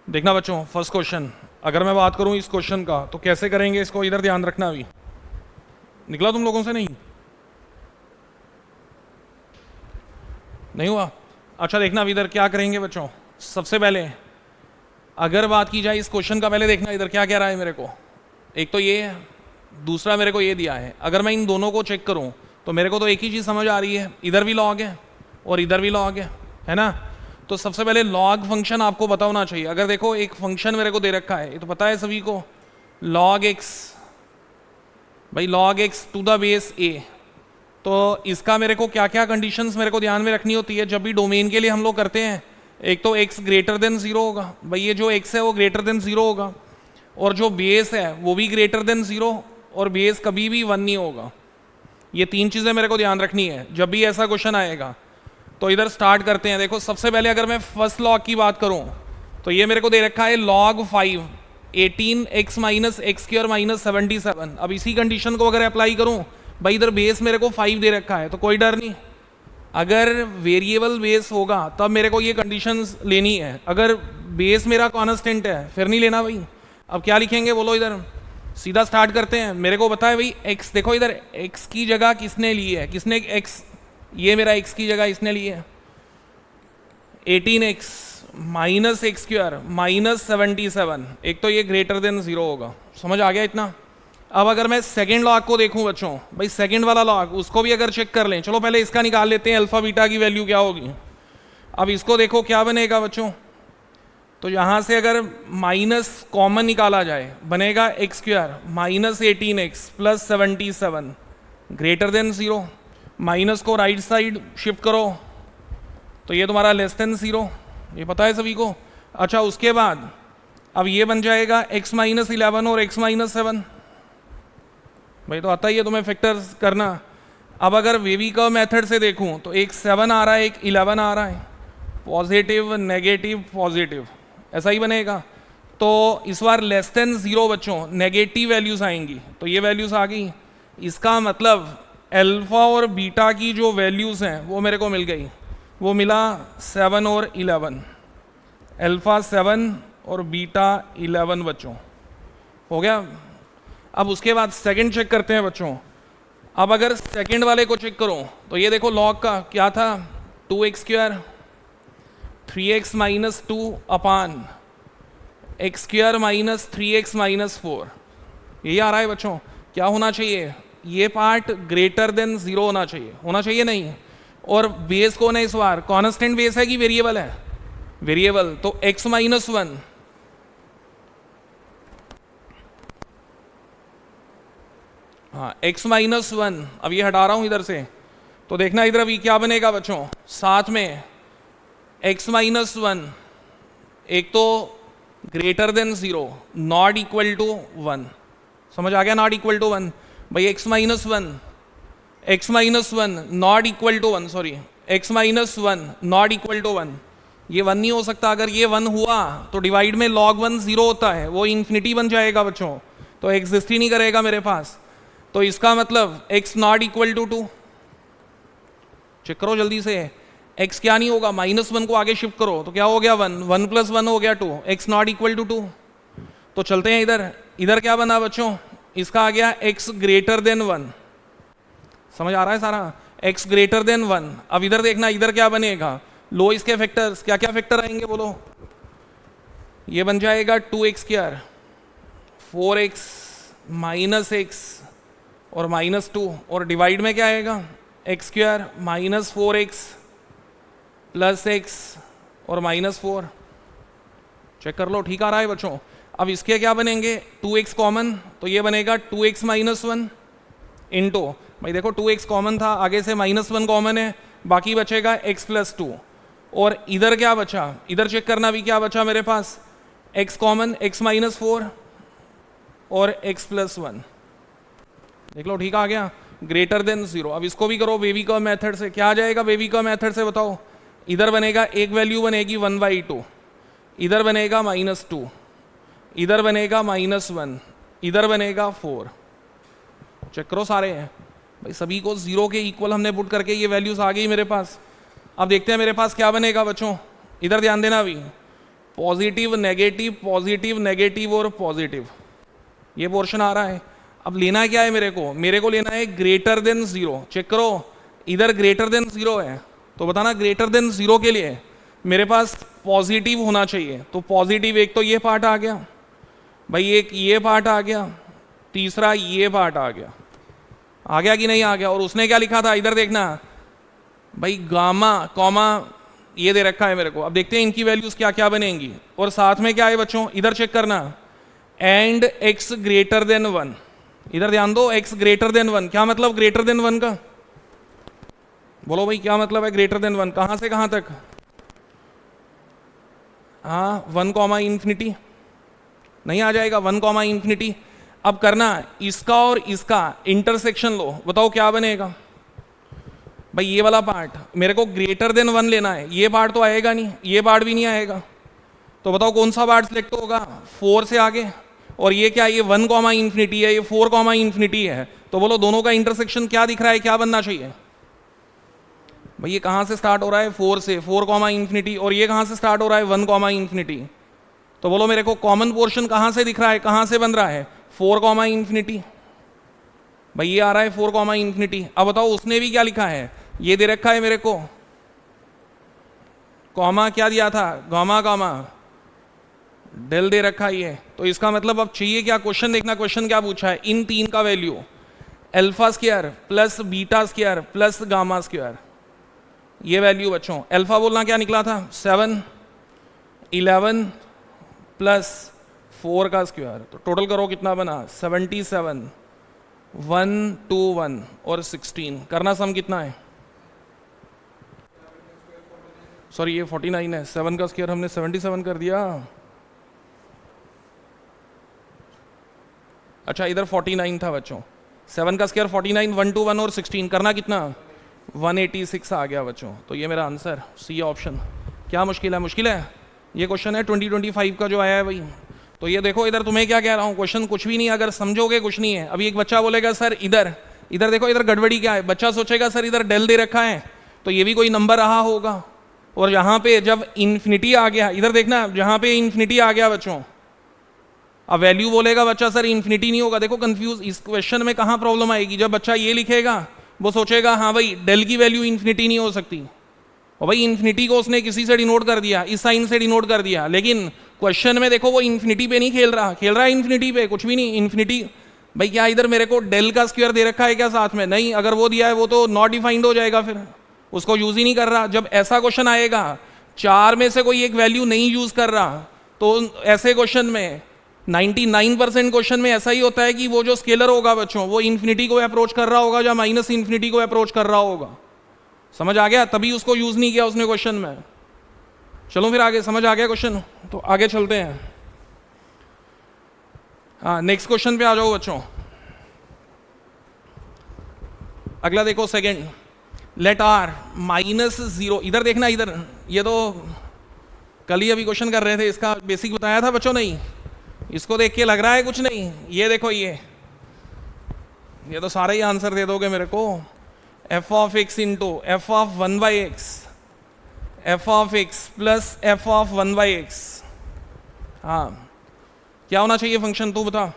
देखना बच्चों, first question अगर मैं बात करूं इस क्वेश्चन का तो कैसे करेंगे इसको, इधर ध्यान रखना। अभी निकला तुम लोगों से? नहीं हुआ? अच्छा देखना अभी इधर क्या करेंगे बच्चों। सबसे पहले अगर बात की जाए इस क्वेश्चन का, पहले देखना इधर क्या कह रहा है मेरे को। एक तो ये है, दूसरा मेरे को ये दिया है। अगर मैं इन दोनों को चेक करूं तो मेरे को तो एक ही चीज़ समझ आ रही है, इधर भी लॉग है और इधर भी लॉग है ना। तो सबसे पहले लॉग फंक्शन आपको पता होना चाहिए। अगर देखो एक फंक्शन मेरे को दे रखा है, ये तो पता है सभी को, लॉग एक्स, भाई log x to the base a. तो इसका मेरे को क्या क्या कंडीशंस मेरे को ध्यान में रखनी होती है जब भी डोमेन के लिए हम लोग करते हैं। एक तो x ग्रेटर देन 0 होगा, भाई ये जो x है वो ग्रेटर देन 0 होगा, और जो बेस है वो भी ग्रेटर देन 0, और बेस कभी भी 1 नहीं होगा। ये तीन चीज़ें मेरे को ध्यान रखनी है जब भी ऐसा क्वेश्चन आएगा। तो इधर स्टार्ट करते हैं। देखो सबसे पहले अगर मैं फर्स्ट लॉग की बात करूं तो ये मेरे को दे रखा है log 5 18x minus x square minus 77। अब इसी कंडीशन को अगर अप्लाई करूं, भाई इधर बेस मेरे को 5 दे रखा है तो कोई डर नहीं। अगर वेरिएबल बेस होगा तब मेरे को ये कंडीशंस लेनी है, अगर बेस मेरा कांस्टेंट है फिर नहीं लेना भाई। अब क्या लिखेंगे बोलो, इधर सीधा स्टार्ट करते हैं। मेरे को बताए भाई x, देखो इधर x की जगह किसने ली है, किसने x, ये मेरा x की जगह इसने ली है 18x minus x square minus 77। एक तो ये ग्रेटर देन 0 होगा, समझ आ गया इतना। अब अगर मैं सेकंड लॉग को देखूं बच्चों, भाई सेकंड वाला लॉग उसको भी अगर चेक कर लें, चलो पहले इसका निकाल लेते हैं अल्फा बीटा की वैल्यू क्या होगी। अब इसको देखो क्या बनेगा बच्चों, तो यहाँ से अगर माइनस कॉमन निकाला जाए बनेगा x square minus 18x plus 77 greater than 0। Minus को राइट साइड शिफ्ट करो तो ये तुम्हारा लेस देन 0, ये पता है सभी को। अच्छा उसके बाद अब ये बन जाएगा x माइनस 11 और x माइनस 7, भाई तो आता ही है तुम्हें फैक्टर्स करना। अब अगर वेवी कर्व मेथड से देखूं तो एक 7 आ रहा है, एक 11 आ रहा है, पॉजिटिव नेगेटिव पॉजिटिव, ऐसा ही बनेगा। तो इस बार लेस देन 0 बच्चों नेगेटिव वैल्यूज आएंगी, तो ये वैल्यूज आ गई। इसका मतलब अल्फा और बीटा की जो वैल्यूज हैं वो मेरे को मिल गई, वो मिला 7 और 11, अल्फा 7 और बीटा 11 बच्चों, हो गया। अब उसके बाद सेकंड चेक करते हैं बच्चों। अब अगर सेकंड वाले को चेक करो तो ये देखो लॉग का क्या था, 2x square 3x minus 2 upon x square minus 3x minus 4, यही आ रहा है बच्चों। क्या होना चाहिए, ये पार्ट ग्रेटर देन 0 होना चाहिए, होना चाहिए नहीं। और बेस कौन है इस बार, कांस्टेंट बेस है कि वेरिएबल है, वेरिएबल। तो x माइनस 1, हाँ x माइनस 1, अब ये हटा रहा हूं इधर से, तो देखना इधर अभी क्या बनेगा बच्चों, साथ में x माइनस 1, एक तो greater than 0 not equal to 1, समझ आ गया, नॉट इक्वल टू 1। भाई x minus 1, x minus 1 not equal to 1, sorry x minus 1 not equal to 1, ये 1 नहीं हो सकता। अगर ये 1 हुआ तो डिवाइड में log 1 0 होता है, वो इन्फिनिटी बन जाएगा बच्चों, तो एग्जिस्ट ही नहीं करेगा मेरे पास। तो इसका मतलब x not equal to 2, check करो जल्दी से, x क्या नहीं होगा, माइनस 1 को आगे शिफ्ट करो तो क्या हो गया 1, 1 प्लस 1 हो गया 2, x नॉट इक्वल टू 2। तो चलते हैं इधर, इधर क्या बना बच्चों, इसका आ गया x ग्रेटर देन 1, समझ आ रहा है सारा, x ग्रेटर देन 1। अब इधर देखना इधर क्या बनेगा, लो इसके फैक्टर्स, क्या क्या फैक्टर आएंगे बोलो, ये बन जाएगा 2x square 4x minus x और माइनस 2, और डिवाइड में क्या आएगा x square minus 4x plus x और माइनस 4, चेक कर लो ठीक आ रहा है बच्चों। अब इसके क्या बनेंगे, 2x कॉमन, तो ये बनेगा 2x माइनस 1 इंटू, भाई देखो 2x कॉमन था, आगे से माइनस 1 कॉमन है, बाकी बचेगा x प्लस 2। और इधर क्या बचा, इधर चेक करना भी क्या बचा मेरे पास, x कॉमन x माइनस 4 और x प्लस 1, देख लो ठीक आ गया, ग्रेटर देन 0। अब इसको भी करो वेवी कर्व मेथड से, क्या आ जाएगा वेवी कर्व मेथड से बताओ, इधर बनेगा एक वैल्यू बनेगी 1/2, इधर बनेगा माइनस 2, इधर बनेगा माइनस 1, इधर बनेगा 4, चेक करो सारे हैं भाई, सभी को 0 के इक्वल हमने पुट करके ये वैल्यूज आ गई मेरे पास। अब देखते हैं मेरे पास क्या बनेगा बच्चों, इधर ध्यान देना अभी, पॉजिटिव नेगेटिव और पॉजिटिव, ये पोर्शन आ रहा है। अब लेना क्या है मेरे को लेना है ग्रेटर देन जीरो। चेक करो, इधर ग्रेटर देन जीरो है, तो बताना ग्रेटर देन जीरो के लिए मेरे पास पॉजिटिव होना चाहिए। तो पॉजिटिव एक तो ये पार्ट आ गया भाई, एक ये पार्ट आ गया, तीसरा ये पार्ट आ गया कि नहीं आ गया। और उसने क्या लिखा था इधर देखना भाई, गामा कॉमा ये दे रखा है मेरे को। अब देखते हैं इनकी वैल्यूज क्या क्या बनेंगी। और साथ में क्या है बच्चों, इधर चेक करना, एंड x ग्रेटर देन 1। इधर ध्यान दो, x ग्रेटर देन 1, क्या मतलब ग्रेटर देन 1 का? बोलो भाई क्या मतलब है ग्रेटर देन 1? कहां से कहां तक? हाँ 1 कॉमा इंफिनिटी नहीं आ जाएगा, 1 कॉमा इंफिनिटी। अब करना इसका और इसका इंटरसेक्शन लो, बताओ क्या बनेगा भाई। ये वाला पार्ट मेरे को ग्रेटर देन 1 लेना है, ये पार्ट तो आएगा नहीं, ये पार्ट भी नहीं आएगा, तो बताओ कौन सा पार्ट सिलेक्ट होगा? 4 से आगे। और ये क्या, ये 1 कॉमा इंफिनिटी है, ये 4 कॉमा इंफिनिटी है, तो बोलो दोनों का इंटरसेक्शन क्या दिख रहा है, क्या बनना चाहिए भाई? ये कहां से स्टार्ट हो रहा है? 4 से, 4 कॉमा इंफिनिटी। और ये कहां से स्टार्ट हो रहा है? 1 कॉमा इंफिनिटी। तो बोलो मेरे को कॉमन पोर्शन कहां से दिख रहा है, कहां से बन रहा है? 4 कॉमा इंफिनिटी भाई, ये आ रहा है 4 कॉमा इंफिनिटी। अब बताओ उसने भी क्या लिखा है, ये दे रखा है मेरे को कॉमा, क्या दिया था? गामा कॉमा डेल दे रखा है ये। तो इसका मतलब अब चाहिए क्या? क्वेश्चन देखना, क्वेश्चन क्या पूछा है, इन तीन का value alpha square plus beta square plus gamma square, ये वैल्यू बच्चों। अल्फा बोलना क्या निकला था? 7, 11 प्लस 4 का स्क्वायर, तो टोटल करो कितना बना? 77, 1, 2, 1 और 16। करना सम कितना है? सॉरी ये 49 है, 7 का स्क्वायर हमने 77 कर दिया। अच्छा इधर 49 था बच्चों, 7 का स्क्वायर 49, 1, 2, 1 और 16। करना कितना? 186 आ गया बच्चों। तो ये मेरा आंसर सी ऑप्शन। क्या मुश्किल है? मुश्किल है ये क्वेश्चन है 2025 का जो आया है भाई। तो ये देखो इधर तुम्हें क्या कह रहा हूँ, क्वेश्चन कुछ भी नहीं, अगर समझोगे कुछ नहीं है। अभी एक बच्चा बोलेगा सर इधर इधर देखो, इधर गड़बड़ी क्या है? बच्चा सोचेगा सर इधर डेल दे रखा है, तो ये भी कोई नंबर रहा होगा। और यहाँ पे जब इन्फिनिटी आ गया, इधर देखना जहाँ पे इन्फिनिटी आ गया बच्चों, अब वैल्यू बोलेगा बच्चा सर इन्फिनिटी नहीं होगा। देखो कंफ्यूज इस क्वेश्चन में कहाँ प्रॉब्लम आएगी, जब बच्चा ये लिखेगा वो सोचेगा हाँ भाई डेल की वैल्यू इन्फिनिटी नहीं हो सकती, और भाई इन्फिनिटी को उसने किसी से डिनोट कर दिया, इस साइन से डिनोट कर दिया। लेकिन क्वेश्चन में देखो वो इन्फिनिटी पे नहीं खेल रहा है इन्फिनिटी पे, कुछ भी नहीं इन्फिनिटी। भाई क्या इधर मेरे को डेल का स्क्वायर दे रखा है क्या साथ में? नहीं, अगर वो दिया है वो तो नॉट डिफाइंड हो जाएगा, फिर उसको यूज ही नहीं कर रहा। जब ऐसा क्वेश्चन आएगा 4 में से कोई एक वैल्यू नहीं यूज कर रहा, तो ऐसे क्वेश्चन में 99% क्वेश्चन में ऐसा ही होता है कि वो जो स्केलर होगा बच्चों वो इन्फिनिटी को अप्रोच कर रहा होगा या माइनस इन्फिनिटी को अप्रोच कर रहा होगा। समझ आ गया? तभी उसको यूज नहीं किया उसने क्वेश्चन में। चलो फिर आगे, समझ आ गया क्वेश्चन? तो आगे चलते हैं। हाँ नेक्स्ट क्वेश्चन पे आ जाओ बच्चों। अगला देखो सेकंड, लेट आर -0। इधर देखना, इधर ये तो कल ही अभी क्वेश्चन कर रहे थे, इसका बेसिक बताया था बच्चों। नहीं इसको देख के लग रहा है कुछ नहीं? ये देखो ये तो सारे ही आंसर दे दोगे मेरे को। f of x into F of 1/x, f of x plus f of 1/x। हाँ क्या होना चाहिए फंक्शन, तू बता।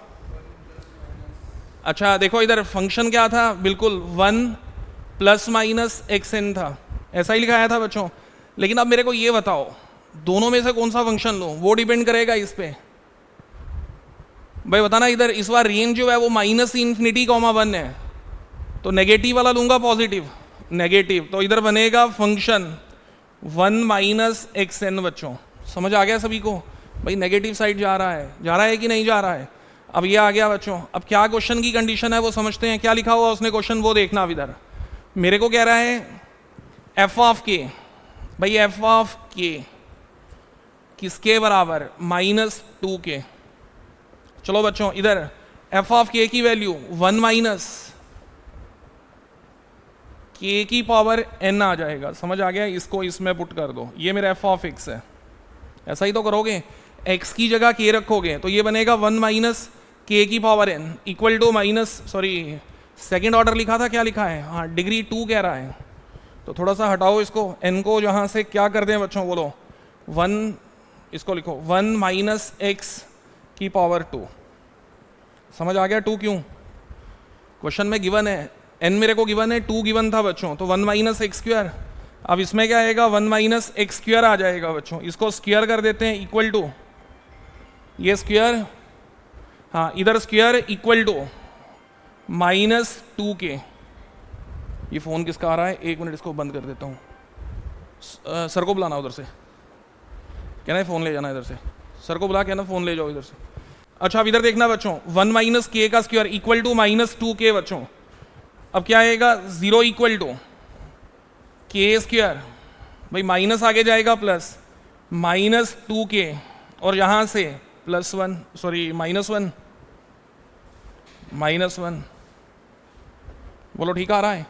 अच्छा देखो इधर फंक्शन क्या था, बिल्कुल 1 प्लस माइनस xn था, ऐसा ही लिखाया था बच्चों। लेकिन अब मेरे को ये बताओ दोनों में से कौन सा फंक्शन लूँ, वो डिपेंड करेगा इस पे भाई। बताना इधर इस बार रेंज जो है वो -∞, 1 है, तो नेगेटिव वाला लूंगा पॉजिटिव, नेगेटिव। तो इधर बनेगा फंक्शन 1 माइनस xn बच्चों। समझ आ गया सभी को? भाई नेगेटिव साइड जा रहा है कि नहीं जा रहा है? अब ये आ गया बच्चों। अब क्या क्वेश्चन की कंडीशन है वो समझते हैं, क्या लिखा हुआ उसने क्वेश्चन वो देखना। अब इधर मेरे को कह रहा है f ऑफ k, भाई f ऑफ k किसके बराबर? -2k। चलो बच्चों इधर f ऑफ k की वैल्यू 1 माइनस k की पावर n आ जाएगा। समझ आ गया? इसको इसमें पुट कर दो, ये मेरा f ऑफ x है। ऐसा ही तो करोगे, x की जगह k रखोगे तो ये बनेगा 1 माइनस k की power n equal to second order लिखा था, क्या लिखा है? हाँ डिग्री 2 कह रहा है, तो थोड़ा सा हटाओ इसको n को, जहाँ से क्या कर दें बच्चों बोलो 1 इसको लिखो 1 माइनस एक्स की पावर 2। समझ आ गया 2 क्यों? क्वेश्चन में गिवन है, n मेरे को गिवन है, 2 गिवन था बच्चों, तो 1 माइनस एक्स स्क्वायर। अब इसमें क्या आएगा, 1 माइनस एक्स स्क्वायर आ जाएगा बच्चों। इसको स्क्वायर कर देते हैं, इक्वल टू ये स्क्वायर, हाँ इधर स्क्वायर इक्वल टू -2k। ये फ़ोन किसका आ रहा है, 1 मिनट इसको बंद कर देता हूँ। सर को बुलाना उधर से, कहना है फ़ोन ले जाना इधर से, सर को बुला, कहना फ़ोन ले जाओ इधर से। अच्छा अब इधर देखना बच्चों, 1 माइनस के का स्क्वायर इक्वल टू -2k बच्चों। अब क्या आएगा, 0 इक्वल टू के स्क्वायर, भाई माइनस आगे जाएगा प्लस, -2k और यहाँ से +1, सॉरी -1, बोलो ठीक आ रहा है?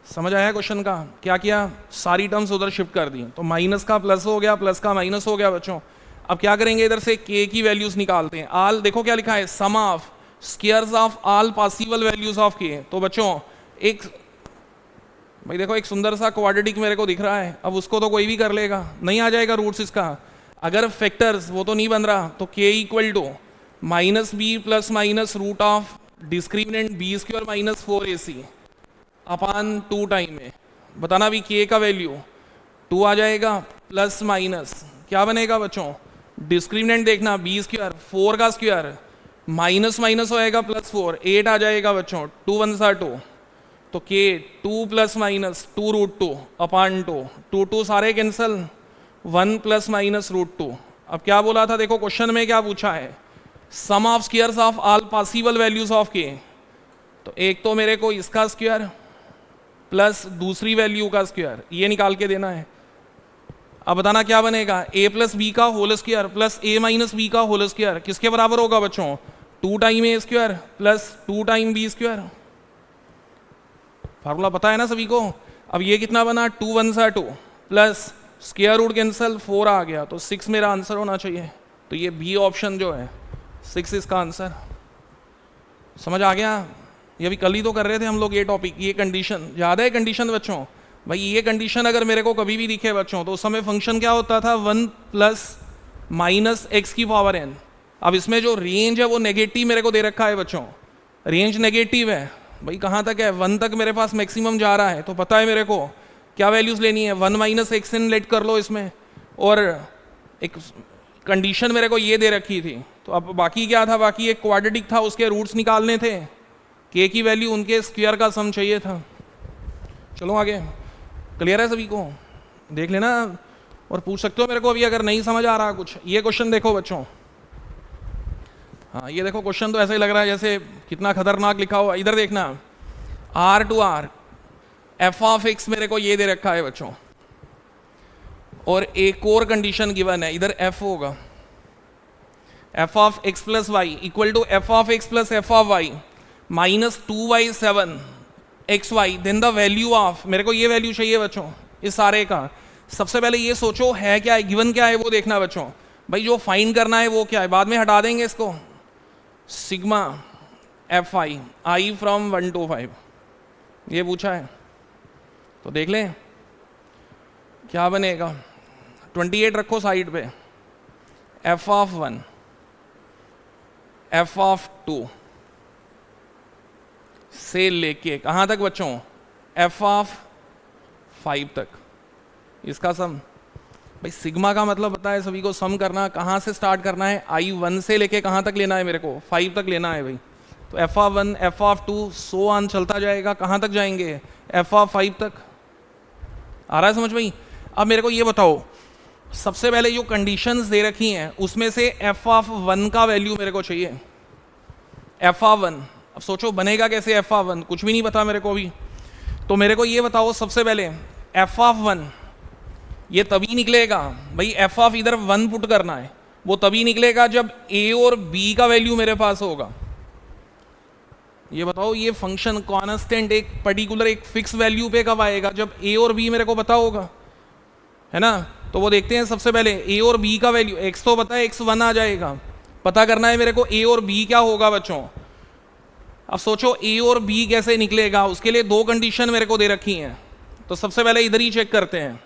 समझ आया क्वेश्चन का? क्या किया, सारी टर्म्स उधर शिफ्ट कर दी, तो माइनस का प्लस हो गया, प्लस का माइनस हो गया बच्चों। अब क्या करेंगे, इधर से k की वैल्यूज निकालते हैं। आल देखो क्या लिखा है, sum of squares of all possible values of k। तो बच्चों एक, भाई देखो एक सुंदर सा क्वाड्रेटिक मेरे को दिख रहा है, अब उसको तो कोई भी कर लेगा, नहीं आ जाएगा रूट्स इसका। अगर फैक्टर्स वो तो नहीं बन रहा, तो k equal to -b plus minus root of discriminant b square minus 4ac upon 2 time में। बताना भी k का वैल्यू 2 आ जाएगा, प्लस माइनस क्या बनेगा बच्चों, डिस्क्रिमिनेंट देखना b स्क्वायर 4 का स्क्वायर माइनस माइनस होएगा +4, 8 आ जाएगा बच्चों, 2 1 2, तो k 2 प्लस माइनस 2 रूट 2 अपान 2, 2 2 सारे कैंसल, 1 प्लस माइनस रूट 2। अब क्या बोला था, देखो क्वेश्चन में क्या पूछा है, sum of squares of all possible values of k। तो एक तो मेरे को इसका स्क्वायर प्लस दूसरी वैल्यू का स्क्वायर, ये निकाल के देना है। अब बताना क्या बनेगा, a प्लस बी का whole square plus a minus B का होल स्क्वायर किसके बराबर होगा बच्चों, 2 time a square plus 2 time b square. Formula पता है ना सभी को? अब ये कितना बना, 2 1 2 प्लस स्क्वायर रूट कैंसल 4 आ गया, तो 6 मेरा आंसर होना चाहिए। तो ये बी ऑप्शन जो है 6 इसका आंसर। समझ आ गया? ये अभी कल ही तो कर रहे थे हम लोग ये टॉपिक, ये कंडीशन याद है? कंडीशन बच्चों, भाई ये कंडीशन अगर मेरे को कभी भी दिखे बच्चों, तो उस समय फंक्शन क्या होता था, 1 प्लस माइनस एक्स की पावर n। अब इसमें जो रेंज है वो नेगेटिव मेरे को दे रखा है बच्चों, रेंज नेगेटिव है, भाई कहाँ तक है, 1 तक मेरे पास मैक्सिमम जा रहा है। तो पता है मेरे को क्या वैल्यूज लेनी है, 1 माइनस एक्स एन लेट कर लो इसमें, और एक कंडीशन मेरे को ये दे रखी थी। तो अब बाकी क्या था, बाकी एक क्वाड्रेटिक था, उसके रूट्स निकालने थे, k की वैल्यू उनके स्क्वायर का सम चाहिए था। चलो आगे, क्लियर है सभी को? देख लेना और पूछ सकते हो मेरे को अभी अगर नहीं समझ आ रहा कुछ। ये क्वेश्चन देखो बच्चों, हाँ ये देखो क्वेश्चन तो ऐसे ही लग रहा है जैसे कितना खतरनाक लिखा हुआ। इधर देखना, r to r f of x मेरे को ये दे रखा है बच्चों, और एक और कंडीशन गिवन है, इधर f होगा, f of x plus Y equal to f of x plus f of y minus 2y7 xy, then the value of, मेरे को ये वैल्यू चाहिए बच्चों इस सारे का। सबसे पहले ये सोचो है क्या है, गिवन क्या है वो देखना बच्चों, भाई जो फाइंड करना है वो क्या है, बाद में हटा देंगे इसको। Sigma F I from 1 to 5 ये पूछा है, तो देख लें क्या बनेगा। 28 रखो साइड पे, एफ ऑफ 1 एफ ऑफ 2 से लेके कहाँ तक बच्चों, एफ ऑफ 5 तक, इसका सम। भाई सिग्मा का मतलब पता है सभी को, सम करना कहाँ से स्टार्ट करना है, I1 से लेके कहाँ तक लेना है, मेरे को 5 तक लेना है भाई। तो F of 1 F of 2 so on चलता जाएगा, कहाँ तक जाएंगे, एफ ऑफ 5 तक। आ रहा है समझ भाई? अब मेरे को ये बताओ, सबसे पहले जो कंडीशंस दे रखी हैं उसमें से एफ ऑफ 1 का वैल्यू मेरे को चाहिए, एफ ऑफ 1। अब सोचो बनेगा कैसे एफ ऑफ 1, कुछ भी नहीं पता मेरे को अभी। तो मेरे को ये बताओ सबसे पहले, एफ ऑफ 1 ये तभी निकलेगा भाई, एफ ऑफ इधर 1 पुट करना है, वो तभी निकलेगा जब a और b का वैल्यू मेरे पास होगा। ये बताओ ये फंक्शन कॉन्स्टेंट एक पर्टिकुलर एक फिक्स वैल्यू पे कब आएगा, जब a और b मेरे को पता होगा, है ना। तो वो देखते हैं सबसे पहले a और b का वैल्यू, x तो पता है x 1 आ जाएगा, पता करना है मेरे को a और b क्या होगा बच्चों। अब सोचो a और b कैसे निकलेगा, उसके लिए 2 कंडीशन मेरे को दे रखी हैं। तो सबसे पहले इधर ही चेक करते हैं,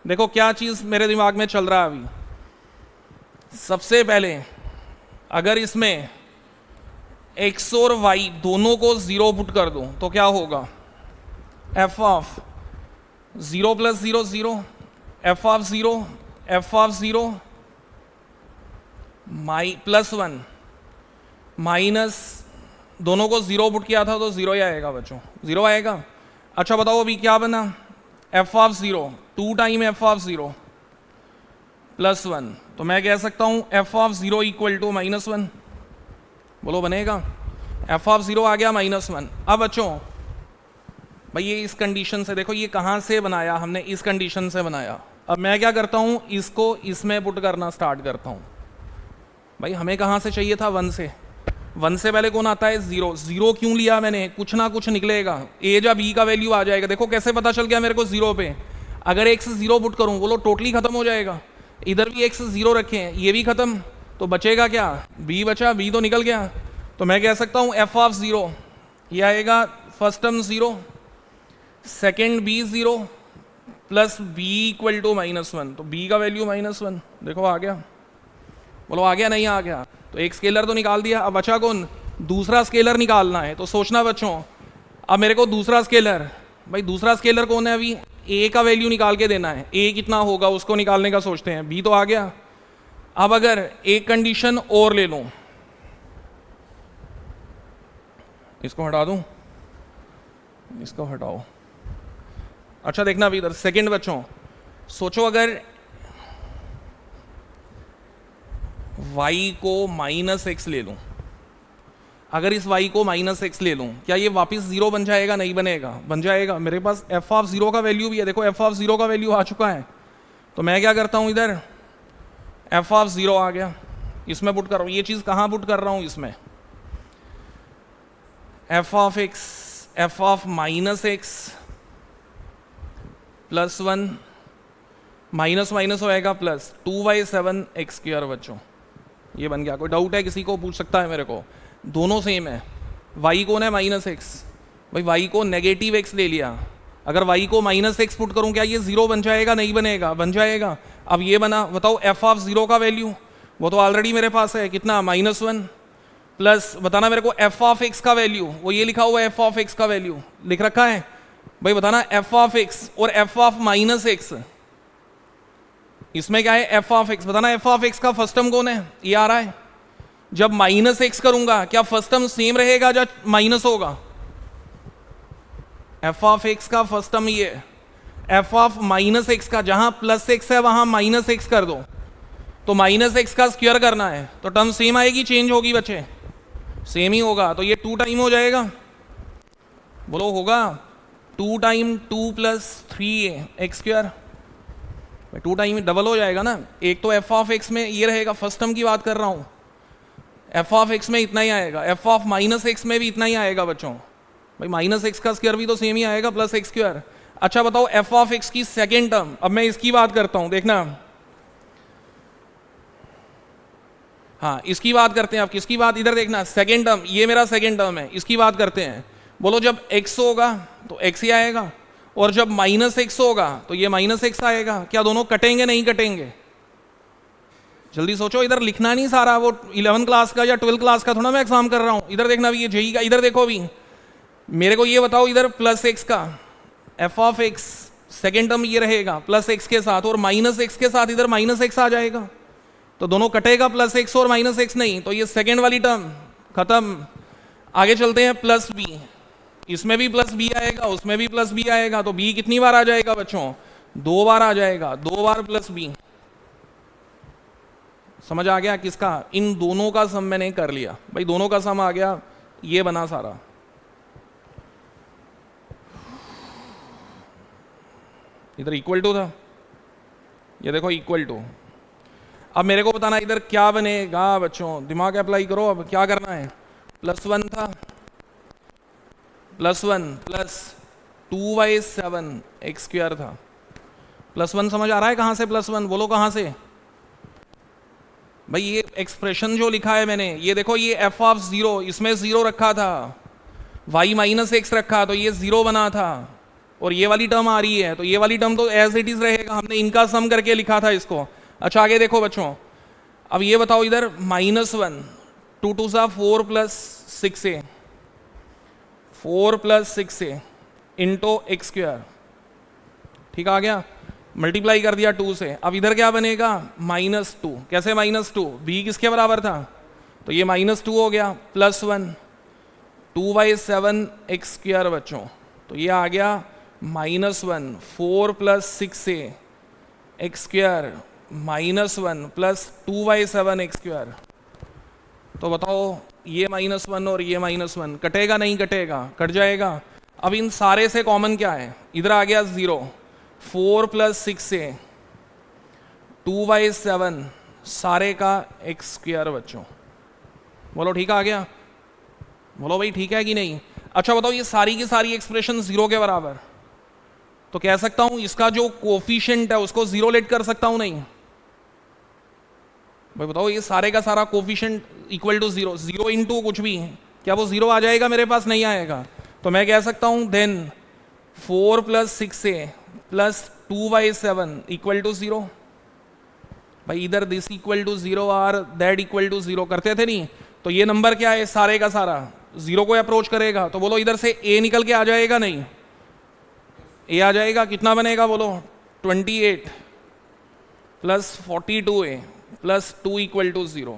देखो क्या चीज़ मेरे दिमाग में चल रहा है अभी। सबसे पहले अगर इसमें x और y दोनों को 0 पुट कर दूं तो क्या होगा, f of 0 plus 0 0, f of 0 f of 0 plus 1 minus, दोनों को 0 पुट किया था तो 0 ही आएगा बच्चों, 0 आएगा। अच्छा बताओ अभी क्या बना, f of 0 2 time f of 0 plus 1, तो मैं कह सकता हूँ f of 0 equal to minus 1। बोलो बनेगा, f ऑफ 0 आ गया माइनस 1। अब बच्चों भाई ये इस कंडीशन से देखो, ये कहाँ से बनाया हमने, इस कंडीशन से बनाया। अब मैं क्या करता हूँ, इसको इसमें पुट करना स्टार्ट करता हूँ। भाई हमें कहाँ से चाहिए था, 1 से, 1 से पहले कौन आता है, 0। 0 क्यों लिया मैंने, कुछ ना कुछ निकलेगा, a या b का वैल्यू आ जाएगा। देखो कैसे पता चल गया मेरे को 0 पे, अगर x 0 पुट करूँ बोलो टोटली खत्म हो जाएगा। इधर भी x 0 रखे हैं, ये भी खत्म, तो बचेगा क्या, b बचा, b तो निकल गया। तो मैं कह सकता हूँ f ऑफ 0 ये आएगा first term 0, second b 0 plus b equal to minus 1, तो b का वैल्यू माइनस 1। देखो आ गया, बोलो आ गया नहीं आ गया। तो एक स्केलर तो निकाल दिया, अब बचा कौन, दूसरा स्केलर निकालना है। तो सोचना बच्चों, अब मेरे को दूसरा स्केलर, भाई दूसरा स्केलर कौन है, अभी a का वैल्यू निकाल के देना है, a कितना होगा उसको निकालने का सोचते हैं। b तो आ गया। अब अगर एक कंडीशन और ले लूं, इसको हटा दूं, इसको हटाओ। अच्छा देखना अभी इधर सेकंड बच्चों, सोचो अगर y को माइनस एक्स ले लूं, अगर इस y को माइनस एक्स ले लूं, क्या ये वापस 0 बन जाएगा, नहीं बनेगा, बन जाएगा। मेरे पास f ऑफ 0 का वैल्यू भी है, देखो f ऑफ 0 का वैल्यू आ चुका है। तो मैं क्या करता हूं, इधर f ऑफ 0 आ गया, इसमें पुट कर रहा हूं। ये चीज कहां पुट कर रहा हूं, इसमें f of x, f of minus x plus 1 minus minus होएगा प्लस 2y7 एक्स स्क्वायर। बच्चों ये बन गया। कोई डाउट है किसी को, पूछ सकता है मेरे को, दोनों सेम है। y कौन है, माइनस एक्स, भाई y को नेगेटिव x ले लिया, अगर y को माइनस एक्स पुट करूं क्या ये 0 बन जाएगा, नहीं बनेगा, बन जाएगा। अब ये बना, बताओ f ऑफ 0 का वैल्यू, वो तो ऑलरेडी मेरे पास है, कितना, माइनस 1, प्लस बताना मेरे को f ऑफ x का वैल्यू, वो ये लिखा हुआ है, f ऑफ x का वैल्यू लिख रखा है भाई, बताना f ऑफ x और f ऑफ माइनस एक्स, इसमें क्या है f ऑफ x, बताना f ऑफ x का फर्स्ट टर्म कौन है, ये आ रहा है। जब माइनस एक्स करूंगा क्या फर्स्ट टर्म सेम रहेगा या माइनस होगा, f ऑफ x का फर्स्ट टर्म ये, f ऑफ माइनस एक्स का जहां प्लस एक्स है वहां माइनस एक्स कर दो, तो माइनस एक्स का स्क्वायर करना है, तो टर्म सेम आएगी, चेंज होगी बच्चे, सेम ही होगा। तो ये 2 टाइम हो जाएगा, बोलो होगा 2 time 2 plus 3a x square, 2 time double हो जाएगा ना। एक तो f ऑफ x में ये रहेगा, फर्स्ट टर्म की बात कर रहा हूं, f ऑफ x में इतना ही आएगा, f ऑफ माइनस एक्स में भी इतना ही आएगा बच्चों, भाई माइनस एक्स का स्क्वायर भी तो सेम ही आएगा, प्लस एक्स स्क्वायर। अच्छा बताओ f ऑफ x की सेकेंड टर्म, अब मैं इसकी बात करता हूं, देखना, हाँ इसकी बात करते हैं। अब किसकी बात, इधर देखना, सेकेंड टर्म, ये मेरा सेकेंड टर्म है, इसकी बात करते हैं। बोलो जब x होगा तो x ही आएगा, और जब माइनस एक्स होगा तो ये माइनस एक्स आएगा। क्या दोनों कटेंगे, नहीं कटेंगे, जल्दी सोचो। इधर लिखना नहीं सारा, वो 11 क्लास का या 12 क्लास का थोड़ा मैं एग्जाम कर रहा हूं। इधर देखना भी, ये जेई का, इधर देखो अभी मेरे को ये बताओ, इधर प्लस एक्स का f of x second term ये रहेगा प्लस एक्स के साथ, और माइनस एक्स के साथ इधर माइनस एक्स आ जाएगा, तो दोनों कटेगा, प्लस एक्स और माइनस एक्स नहीं, तो ये सेकेंड वाली टर्म खत्म। आगे चलते हैं, प्लस b, इसमें भी प्लस b आएगा, उसमें भी प्लस b आएगा, तो b कितनी बार आ जाएगा बच्चों, 2 बार आ जाएगा, 2 बार प्लस b। समझ आ गया किसका, इन दोनों का सम मैंने कर लिया भाई, दोनों का सम आ गया, ये बना सारा। इधर इक्वल टू था, ये देखो इक्वल टू। अब मेरे को बताना इधर क्या बनेगा बच्चों, दिमाग अप्लाई करो। अब क्या करना है, +1 था, +1 प्लस 2y7 एक्स स्क्वायर था, +1 समझ आ रहा है कहां से +1, बोलो कहां से भाई। ये एक्सप्रेशन जो लिखा है मैंने, ये देखो, ये f ऑफ 0, इसमें 0 रखा था, y माइनस एक्स रखा तो ये 0 बना था, और ये वाली टर्म आ रही है, तो ये वाली टर्म तो एज इट इज रहेगा, हमने इनका सम करके लिखा था इसको। अच्छा आगे देखो बच्चों, अब ये बताओ इधर -1, 2 2 सा 4 plus 6a, 4 plus 6a into x square, ठीक आ गया, मल्टीप्लाई कर दिया 2 से। अब इधर क्या बनेगा -2, कैसे -2, b किसके बराबर था, तो ये -2 हो गया, +1 2/7 एक्स स्क्वायर बच्चों, तो ये आ गया -1 4 plus 6a x square -1 plus 2/7 x square. तो बताओ ये -1 और ये -1 कटेगा नहीं कटेगा, कट जाएगा। अब इन सारे से कॉमन क्या है, इधर आ गया 0, 4 प्लस 6a 2/7 सारे का एक्स स्क्वायर बच्चों, बोलो ठीक आ गया, बोलो भाई ठीक है कि नहीं। अच्छा बताओ ये सारी की सारी एक्सप्रेशन 0 के बराबर, तो कह सकता हूं इसका जो कोफिशिएंट है उसको 0 लेट कर सकता हूं नहीं, भाई बताओ ये सारे का सारा कोफिशिएंट इक्वल टू 0, 0 इंटू कुछ भी, क्या वो 0 आ जाएगा मेरे पास, नहीं आएगा। तो मैं कह सकता हूं then 4 plus 6a plus 2/7 equal to 0। भाई इधर दिस इक्वल टू 0 और दैट इक्वल टू 0 करते थे नहीं, तो ये नंबर क्या है, सारे का सारा 0 को अप्रोच करेगा, तो बोलो इधर से a निकल के आ जाएगा नहीं, a आ जाएगा, कितना बनेगा बोलो 28 plus 42a plus 2 equal to 0,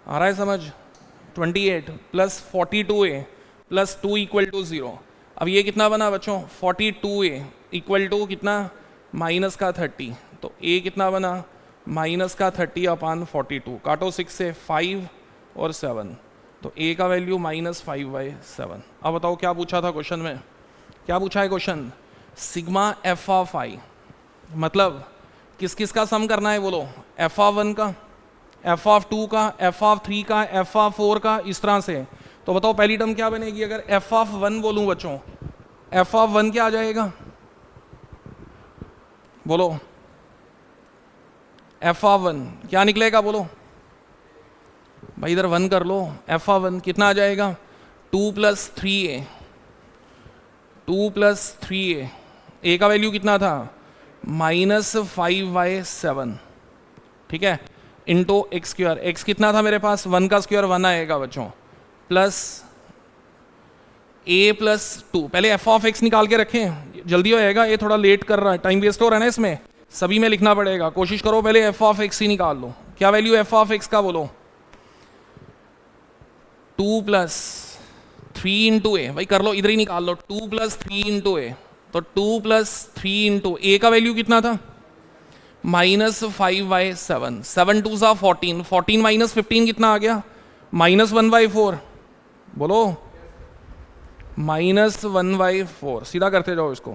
आ रहा है समझ, 28 plus 42a plus 2 equal to 0। अब ये कितना बना बच्चों 42a इक्वल टू कितना माइनस का 30, तो a कितना बना माइनस का 30/42, काटो 6 से 5 और 7, तो a का वैल्यू -5/7। अब बताओ क्या पूछा था क्वेश्चन में, क्या पूछा है क्वेश्चन, सिग्मा एफ ऑफ आई, मतलब किस किस का सम करना है बोलो, f(1) का, f(2) का, f(3) का, f(4) का, इस तरह से। तो बताओ पहली टर्म क्या बनेगी, अगर f(1) बोलूं बच्चों, f(1) क्या आ जाएगा बोलो, f(1) क्या निकलेगा बोलो, भाई इधर 1 कर लो, f(1) कितना आ जाएगा 2 plus 3a, 2 plus 3a, a का वैल्यू कितना था -5/7, ठीक है, इंटू एक्स स्क्वायर, एक्स कितना था मेरे पास 1 का स्क्वायर 1 आएगा बच्चों, प्लस a प्लस 2, पहले f ऑफ x निकाल के रखें, जल्दी हो जाएगा, ये थोड़ा लेट कर रहा है, टाइम वेस्ट हो रहा है ना इसमें, सभी में लिखना पड़ेगा, कोशिश करो पहले f ऑफ x ही निकाल लो। क्या वैल्यू f ऑफ x का बोलो 2 प्लस 3 इंटू ए, भाई कर लो इधर ही निकाल लो, 2 प्लस 3 इंटू ए, तो 2 प्लस 3 इंटू ए का वैल्यू कितना था -5/7, 7 2 सा 14, 14 माइनस 15 कितना आ गया -1/4, बोलो -1/4, सीधा करते जाओ इसको,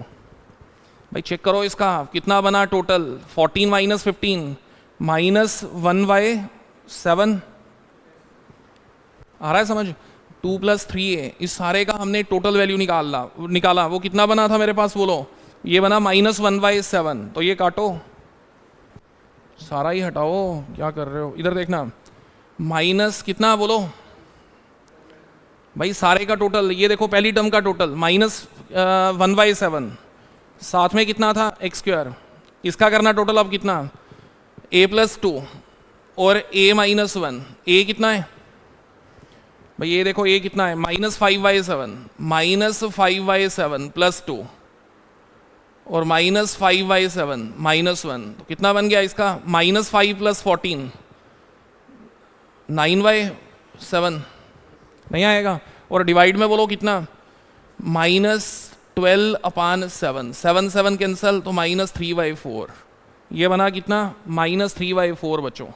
भाई चेक करो इसका कितना बना टोटल, 14 माइनस 15 -1/7, आ रहा है समझ। 2 प्लस 3a, इस सारे का हमने टोटल वैल्यू निकाला, वो कितना बना था मेरे पास बोलो, ये बना -1/7, तो ये काटो, सारा ही हटाओ, क्या कर रहे हो, इधर देखना, माइनस कितना बोलो, भाई सारे का टोटल, ये देखो पहली टर्म का टोटल -1/7, साथ में कितना था एक्स स्क्वायर, इसका करना टोटल अब कितना a प्लस 2 और a माइनस 1, a कितना है भाई, ये देखो a कितना है -5/7, -5/7 प्लस 2 और -5/7 -1, तो कितना बन गया इसका -5 प्लस 14 9/7, नहीं आएगा, और डिवाइड में बोलो कितना -12/7, 7 7 कैंसल, तो -3/4, ये बना कितना -3/4 बच्चों,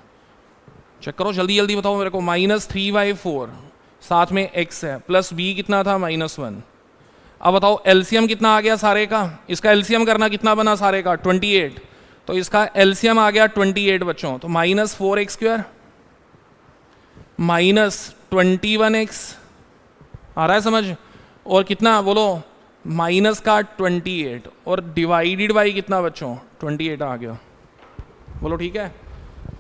चेक करो जल्दी जल्दी बताओ मेरे को, -3/4 साथ में x है, प्लस b कितना था -1। अब बताओ एलसीएम कितना आ गया सारे का, इसका एलसीएम करना कितना बना सारे का 28, तो इसका एलसीएम आ गया 28 बच्चों, तो -4x² -21x, आ रहा है समझ, और कितना बोलो माइनस का 28 और डिवाइडेड बाई कितना बच्चों 28 आ गया, बोलो ठीक है।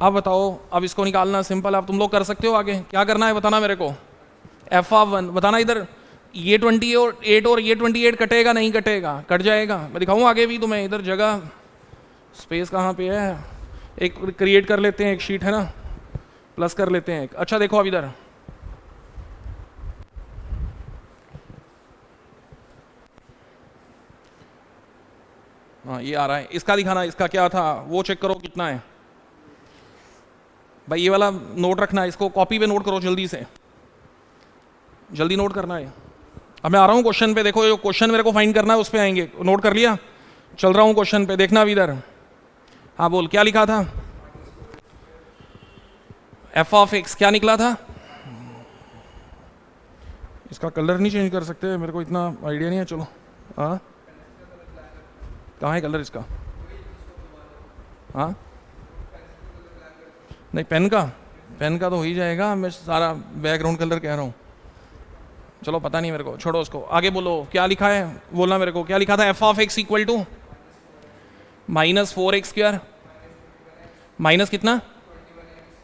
अब बताओ, अब इसको निकालना सिंपल, अब तुम लोग कर सकते हो, आगे क्या करना है बताना मेरे को, f(1) बताना, इधर ये 28 और ये 28 कटेगा नहीं कटेगा, कट जाएगा, मैं दिखाऊँ आगे भी तुम्हें, इधर जगह स्पेस कहाँ पे है, एक क्रिएट कर लेते हैं, एक शीट है ना, प्लस कर लेते हैं। अच्छा देखो अब इधर, हाँ ये आ रहा है, इसका दिखाना, इसका क्या था वो चेक करो कितना है भाई। ये वाला नोट रखना है, इसको कॉपी पे नोट करो जल्दी से, जल्दी नोट करना है। अब मैं आ रहा हूँ क्वेश्चन पे, देखो जो क्वेश्चन मेरे को फाइंड करना है उस पे आएंगे। नोट कर लिया, चल रहा हूँ क्वेश्चन पे, देखना अब इधर। हाँ बोल, क्या लिखा था? एफ ऑफ एक्स क्या निकला था? इसका कलर नहीं चेंज कर सकते, मेरे को इतना आइडिया नहीं है। चलो हाँ, कहाँ है कलर इसका? हाँ नहीं, पेन का तो हो ही जाएगा, मैं सारा बैकग्राउंड कलर कह रहा हूँ। चलो पता नहीं मेरे को, छोड़ो उसको, आगे बोलो क्या लिखा है, बोलना मेरे को क्या लिखा था। F of X equal to -4x², minus कितना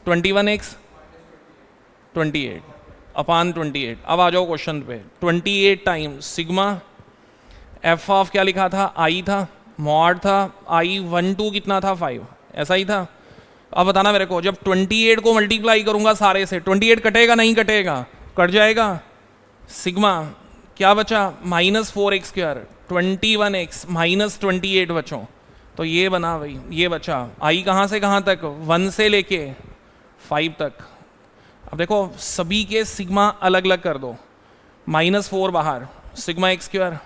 21x 28 अपान 28। अब आ जाओ क्वेश्चन पे, 28 टाइम्स सिग्मा एफ ऑफ क्या लिखा था, आई था, मॉड था, I12 कितना था 5, ऐसा ही था। अब बताना मेरे को, जब 28 को मल्टीप्लाई करूंगा सारे से, 28 कटेगा नहीं कटेगा? कट जाएगा। सिग्मा क्या बचा, -4x², 21x -28 बचो, तो ये बना भाई, ये बचा। आई कहाँ से कहाँ तक, 1 से लेके 5 तक। अब देखो सभी के सिग्मा अलग अलग कर दो, -4 बाहर सिग्मा x²,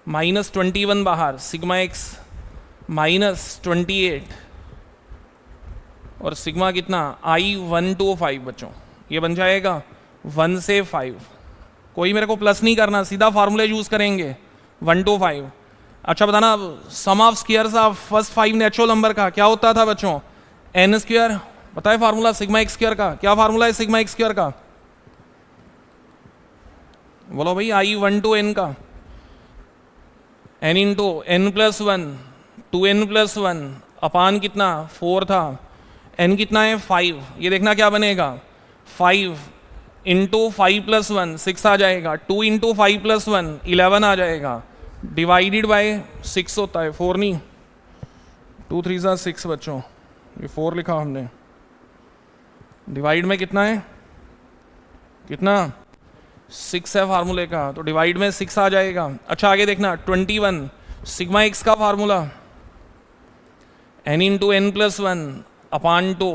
-21 बाहर सिग्मा x, -28 और सिग्मा कितना I125 बच्चों, ये बन जाएगा 1 से 5। कोई मेरे को प्लस नहीं करना, सीधा फार्मूले यूज करेंगे 1 to 5। अच्छा बताना, sum of squares of first 5 natural number का क्या होता था बच्चों, n²। पता है फार्मूला सिग्मा x² का? क्या फार्मूला है सिग्मा x² का? बोलो भाई, I1 to n का n इंटू n+1 2n+1 अपान कितना 4 था, n कितना है 5। ये देखना क्या बनेगा, 5 इंटू 5+1 6 आ जाएगा, 2 इंटू 5+1 11 आ जाएगा, डिवाइडेड बाय 6 होता है, 4 नहीं, 2 3 6 बच्चों, ये 4 लिखा हमने। डिवाइड में कितना है, कितना 6 है फार्मूले का, तो डिवाइड में 6 आ जाएगा। अच्छा आगे देखना, 21 सिग्मा एक्स का फार्मूला n इंटू n+1 अपान 2,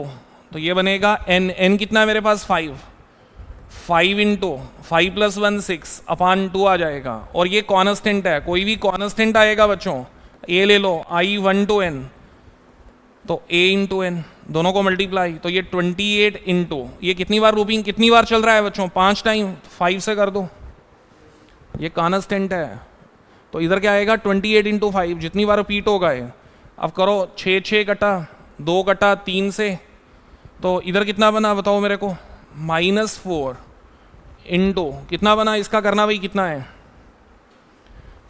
तो ये बनेगा n कितना है मेरे पास 5 इंटू 5+1 6 अपान 2 आ जाएगा। और ये कॉन्स्टेंट है, कोई भी कॉन्स्टेंट आएगा बच्चों, a ले लो I1 to n, तो a इंटू n, दोनों को मल्टीप्लाई, तो ये 28 इंटू, ये कितनी बार रूपिंग, कितनी बार चल रहा है बच्चों, 5 टाइम, 5 से कर दो, ये कॉन्स्टेंट है। तो इधर क्या आएगा 28 इंटू 5, जितनी बार रिपीट होगा ये। अब करो 6 6 कटा 2 कटा 3 से, तो इधर कितना बना बताओ मेरे को, -4 इंटू कितना बना, इसका करना भाई कितना है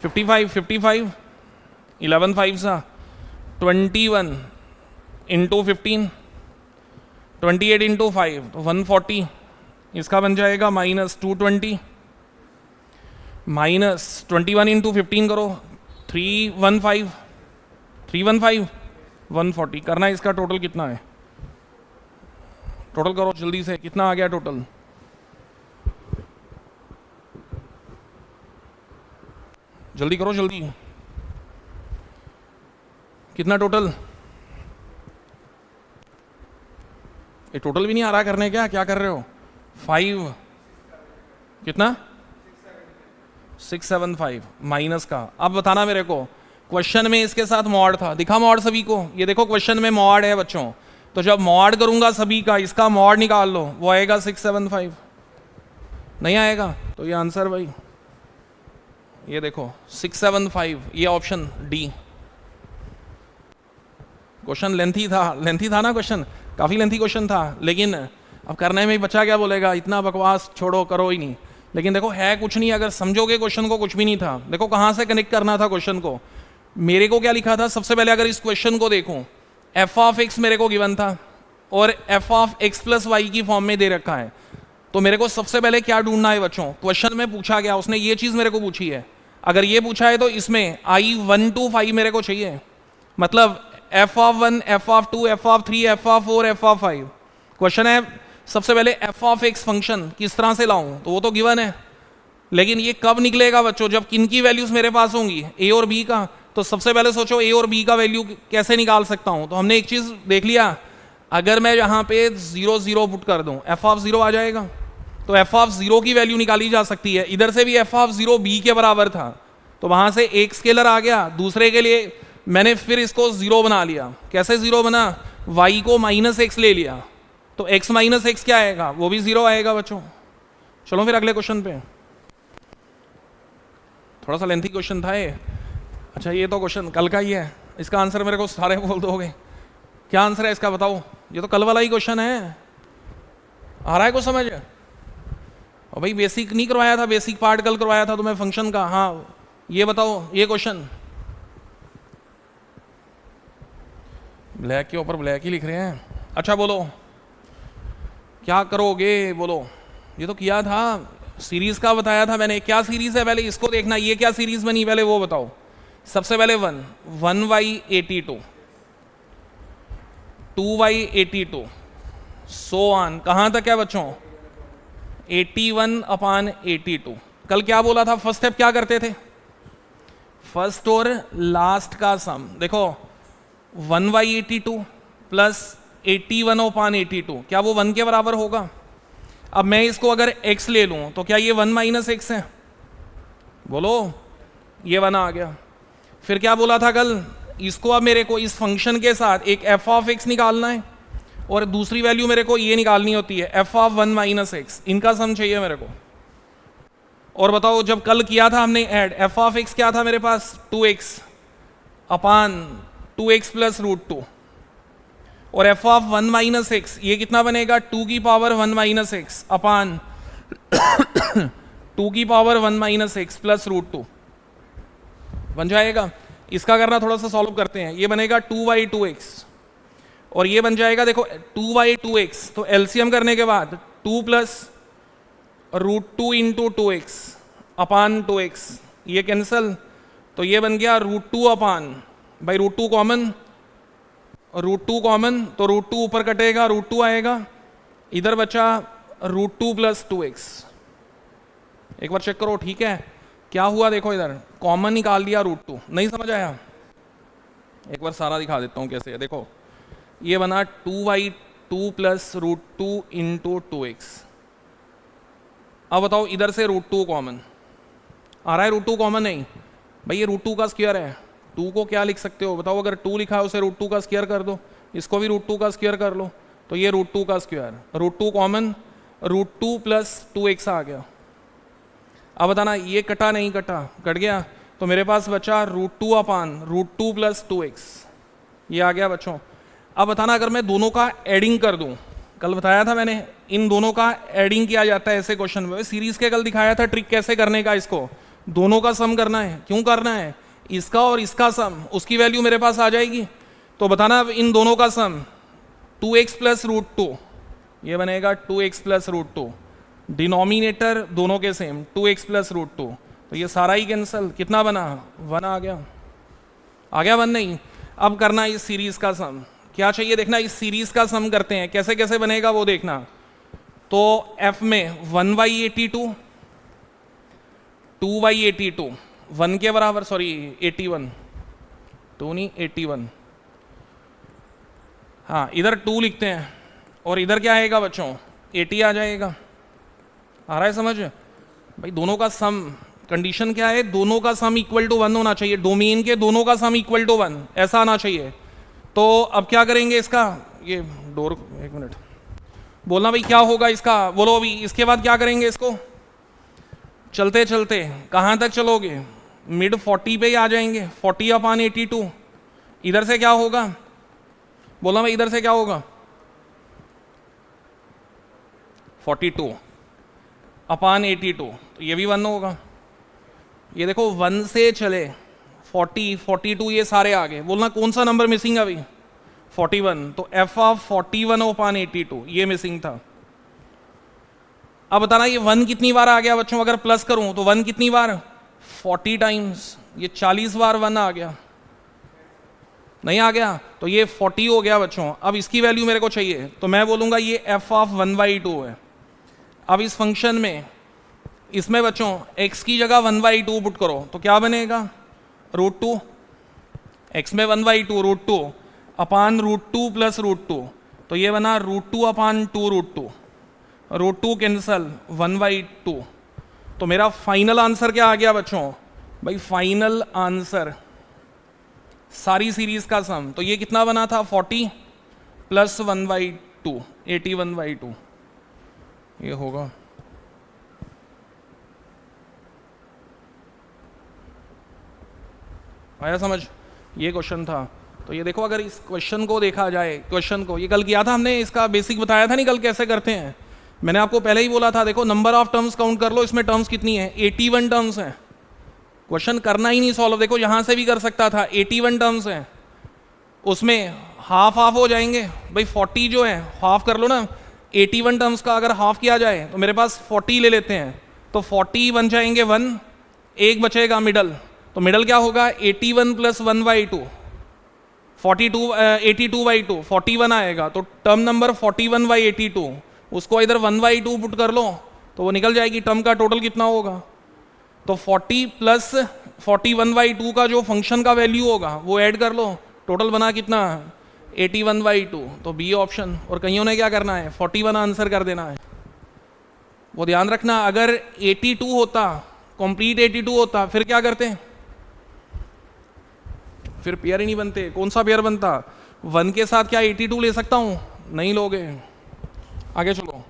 55 11 5 सा 21 इंटू 15, 28 इंटू 5 तो 140, इसका बन जाएगा -220, -21 इंटू 15 करो 315 140 करना है। इसका टोटल कितना है, टोटल करो जल्दी से, कितना आ गया टोटल, जल्दी करो जल्दी, कितना टोटल, ये टोटल भी नहीं आ रहा करने, क्या कर रहे हो, 5 कितना 675 माइनस का। अब बताना मेरे को, क्वेश्चन में इसके साथ मॉड था, दिखा मॉड सभी को, ये देखो क्वेश्चन में मॉड है बच्चों, तो जब मॉड करूंगा सभी का, इसका मॉड निकाल लो, वो आएगा 675, नहीं आएगा तो ये आंसर भाई, ये देखो 675, ये ऑप्शन डी। क्वेश्चन लेंथी था ना, क्वेश्चन काफ़ी लेंथी क्वेश्चन था, लेकिन अब करने में बच्चा क्या बोलेगा, इतना बकवास छोड़ो करो ही नहीं। लेकिन देखो है कुछ नहीं, अगर समझोगे क्वेश्चन को कुछ भी नहीं था। देखो कहाँ से कनेक्ट करना था क्वेश्चन को, मेरे को क्या लिखा था सबसे पहले, अगर इस क्वेश्चन को देखूं, एफ ऑफ एक्स मेरे को गिवन था और F of X plus Y की फॉर्म में दे रखा है, तो मेरे को सबसे पहले क्या ढूंढना है बच्चों, क्वेश्चन में पूछा गया, उसने ये चीज़ मेरे को पूछी है, अगर ये पूछा है तो इसमें I1 to 5 मेरे को चाहिए, मतलब f of 1 f of 2 f of 3 f of 4 f of 5। Question है सबसे पहले एफ ऑफ एक्स फंक्शन किस तरह से लाऊं, तो वो तो गिवन है, लेकिन ये कब निकलेगा बच्चों, जब किन की वैल्यूज मेरे पास होंगी, ए और बी का। तो सबसे पहले सोचो ए और बी का वैल्यू कैसे निकाल सकता हूं। तो हमने एक चीज देख लिया, अगर मैं यहां पे 0 0 पुट कर दूं एफ ऑफ 0 आ जाएगा, तो एफ ऑफ 0 की वैल्यू निकाली जा सकती है। इधर से भी एफ ऑफ 0 बी के बराबर था, तो वहां से एक स्केलर आ गया, दूसरे के लिए मैंने फिर इसको 0 बना लिया। कैसे 0 बना, y को -x ले लिया, तो x - x क्या आएगा, वो भी 0 आएगा बच्चों। चलो फिर अगले क्वेश्चन पे, थोड़ा सा लेंथी क्वेश्चन था ये। अच्छा ये तो क्वेश्चन कल का ही है, इसका आंसर मेरे को सारे बोल दोगे, क्या आंसर है इसका बताओ, ये तो कल वाला ही क्वेश्चन है। आ रहा है कुछ समझ, और भाई बेसिक नहीं करवाया था, बेसिक पार्ट कल करवाया था तुम्हें फंक्शन का। हाँ ये बताओ, ये क्वेश्चन ब्लैक के ऊपर ब्लैक ही लिख रहे हैं। अच्छा बोलो क्या करोगे, बोलो। ये तो किया था, सीरीज का बताया था मैंने, क्या सीरीज है पहले इसको देखना, ये क्या सीरीज बनी पहले वो बताओ। सबसे पहले 1/82, 2/82, सो ऑन, कहां तक है बच्चों, 81/82। कल क्या बोला था, फर्स्ट स्टेप क्या करते थे, फर्स्ट और लास्ट का सम। देखो 1/82 प्लस 81/82, क्या वो 1 के बराबर होगा। अब मैं इसको अगर x ले लूं तो क्या ये 1 - x है, बोलो, ये 1 आ गया। फिर क्या बोला था कल, इसको अब मेरे को इस फंक्शन के साथ एक f ऑफ x निकालना है, और दूसरी वैल्यू मेरे को ये निकालनी होती है f ऑफ 1 - x, इनका सम चाहिए मेरे को। और बताओ जब कल किया था हमने ऐड, f ऑफ x क्या था मेरे पास, 2x अपान 2x प्लस √2, और f ऑफ 1 - x ये कितना बनेगा, 2 की पावर 1 - x अपान 2 की पावर 1 - x प्लस √2 बन जाएगा। इसका करना थोड़ा सा सॉल्व करते हैं, ये बनेगा 2/2x, और ये बन जाएगा देखो 2/2x, तो एलसीएम करने के बाद 2 प्लस √2 इंटू 2x अपान 2x, ये कैंसल, तो ये बन गया √2 अपान, भाई √2 कॉमन, √2 कॉमन, तो √2 ऊपर कटेगा, √2 आएगा, इधर बचा √2 प्लस 2x। एक बार चेक करो ठीक है क्या हुआ, देखो इधर कॉमन निकाल लिया √2, नहीं समझ आया, एक बार सारा दिखा देता हूं कैसे है। देखो ये बना 2/2 प्लस √2 इंटू 2x। अब बताओ इधर से √2 कॉमन आ रहा है, √2 कॉमन नहीं भाई, ये √2 का स्क्वायर है, 2 को क्या लिख सकते हो बताओ, अगर 2 लिखा है उसे √2 का स्क्वायर कर दो, इसको भी √2 का स्क्वायर कर लो, तो ये √2 का स्क्वायर, √2 कॉमन, √2 प्लस 2x आ गया। अब बताना ये कटा नहीं कटा, कट गया, तो मेरे पास बचा √2 अपान √2 प्लस 2x, ये आ गया बच्चों। अब बताना अगर मैं दोनों का एडिंग कर दूं, कल बताया था मैंने इन दोनों का एडिंग किया जाता है ऐसे क्वेश्चन में, सीरीज के कल दिखाया था ट्रिक कैसे करने का, इसको दोनों का सम करना है। क्यों करना है, इसका और इसका सम, उसकी वैल्यू मेरे पास आ जाएगी। तो बताना अब इन दोनों का सम 2x प्लस √2, ये बनेगा 2x प्लस √2, डिनोमिनेटर दोनों के सेम 2x प्लस √2, तो ये सारा ही कैंसल, कितना बना 1 आ गया, 1 नहीं। अब करना इस सीरीज का सम, क्या चाहिए देखना, इस सीरीज का सम करते हैं, कैसे कैसे बनेगा वो देखना। तो f में 1/82, 2/82, 1 के बराबर, सॉरी 81, 2 नहीं 81, हाँ इधर 2 लिखते हैं, और इधर क्या आएगा बच्चों 80 आ जाएगा। आ रहा है समझ भाई, दोनों का सम, कंडीशन क्या है, दोनों का सम इक्वल टू 1 होना चाहिए, डोमेन के दोनों का सम इक्वल टू 1 ऐसा आना चाहिए। तो अब क्या करेंगे इसका, ये डोर, एक मिनट बोलना भाई क्या होगा इसका, बोलो अभी, इसके बाद क्या करेंगे इसको, चलते चलते कहाँ तक चलोगे, मिड 40 पे ही आ जाएंगे, 40 अपान 82, इधर से क्या होगा, बोला भाई इधर से क्या होगा 42 अपान 82, तो ये भी 1 होगा। ये देखो 1 से चले 40, 42 ये सारे आ गए, बोलना कौन सा नंबर मिसिंग है अभी 41, तो f ऑफ 41 अपान 82 ये मिसिंग था। अब बताना ये 1 कितनी बार आ गया बच्चों, अगर प्लस करूं तो 1 कितनी बार 40 टाइम्स, ये 40 बार 1 आ गया, नहीं आ गया, तो ये 40 हो गया बच्चों। अब इसकी वैल्यू मेरे को चाहिए, तो मैं बोलूँगा ये f ऑफ 1/2 है। अब इस फंक्शन में इसमें बच्चों x की जगह 1/2 पुट करो तो क्या बनेगा, √2। x में 1/2 √2 अपान √2 प्लस √2, तो ये बना √2 अपान 2 √2, √2 कैंसल 1/2। तो मेरा फाइनल आंसर क्या आ गया बच्चों भाई, फाइनल आंसर सारी सीरीज का सम, तो ये कितना बना था 40 प्लस 1/2 81/2, ये होगा। आया समझ, ये क्वेश्चन था। तो ये देखो अगर इस क्वेश्चन को देखा जाए, क्वेश्चन को ये कल किया था हमने, इसका बेसिक बताया था नहीं कल कैसे करते हैं। मैंने आपको पहले ही बोला था, देखो नंबर ऑफ टर्म्स काउंट कर लो, इसमें टर्म्स कितनी है 81 टर्म्स हैं। क्वेश्चन करना ही नहीं सॉल्व, देखो यहां से भी कर सकता था, 81 टर्म्स हैं, उसमें हाफ हाफ हो जाएंगे भाई, 40 जो है हाफ कर लो ना, 81 टर्म्स का अगर हाफ किया जाए तो मेरे पास 40 ले लेते हैं, तो 40 बन जाएंगे 1, एक बचेगा मिडल, तो मिडल क्या होगा 81 प्लस 1/2 42 82/2 41 आएगा, तो टर्म नंबर 41/82 उसको इधर 1/2 पुट कर लो तो वो निकल जाएगी, टर्म का टोटल कितना होगा, तो 40 प्लस 41/2 का जो फंक्शन का वैल्यू होगा वो ऐड कर लो, टोटल बना कितना 81/2, तो बी ऑप्शन। और कईयों ने क्या करना है 41 आंसर कर देना है, वो ध्यान रखना। अगर 82 होता, कंप्लीट 82 होता, फिर क्या करते, फिर पेयर ही नहीं बनते। कौन सा पेयर बनता, 1 के साथ क्या 82 ले सकता हूं, नहीं लोगे। आगे चलो,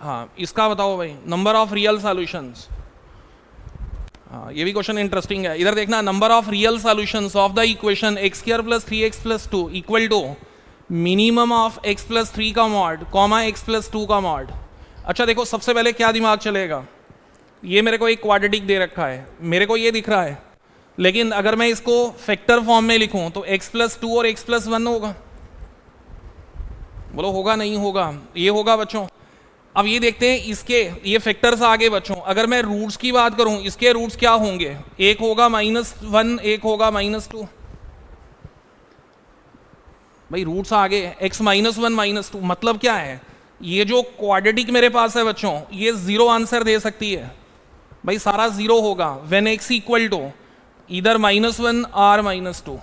हाँ इसका बताओ भाई, नंबर ऑफ रियल सॉल्यूशंस। हाँ ये भी क्वेश्चन इंटरेस्टिंग है, इधर देखना, number of real solutions of the equation x² + 3x + 2 equal to minimum of x + 3 का मॉड कॉमा x + 2 का मॉड। अच्छा देखो, सबसे पहले क्या दिमाग चलेगा, ये मेरे को एक क्वाड्रेटिक दे रखा है, मेरे को ये दिख रहा है, लेकिन अगर मैं इसको फैक्टर फॉर्म में लिखूं तो x + 2 और x + 1 होगा, बोलो होगा नहीं होगा, ये होगा बच्चों। अब ये देखते हैं इसके, ये फैक्टर्स आगे बच्चों, अगर मैं रूट्स की बात करूं, इसके रूट्स क्या होंगे, एक होगा -1, एक होगा -2, भाई रूट्स आगे x -1 -2, मतलब क्या है, ये जो क्वाड्रेटिक मेरे पास है बच्चों, ये 0 आंसर दे सकती है भाई, सारा 0 होगा व्हेन x इक्वल टू इधर -1 और -2।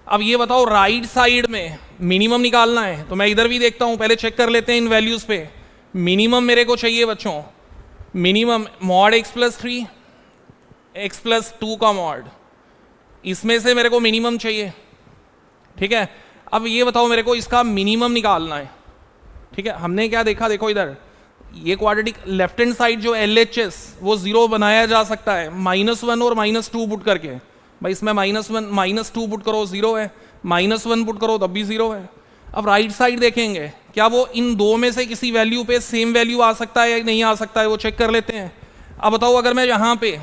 अब ये बताओ राइट साइड में मिनिमम निकालना है, तो मैं इधर भी देखता हूं, पहले चेक कर लेते हैं इन वैल्यूज पे। मिनिमम मेरे को चाहिए बच्चों, मिनिमम मॉड x + 3 x + 2 का मॉड, इसमें से मेरे को मिनिमम चाहिए, ठीक है। अब ये बताओ मेरे को इसका मिनिमम निकालना है, ठीक है। हमने क्या देखा, देखो इधर ये क्वाड्रेटिक लेफ्ट हैंड साइड जो LHS वो 0 बनाया जा सकता है -1 और -2 पुट करके, भाई इसमें -1 -2 पुट करो 0 है, -1 पुट करो तब भी 0 है। अब राइट साइड देखेंगे, क्या वो इन दो में से किसी वैल्यू पे सेम वैल्यू आ सकता है या नहीं आ सकता है, वो चेक कर लेते हैं। अब बताओ अगर मैं यहाँ पे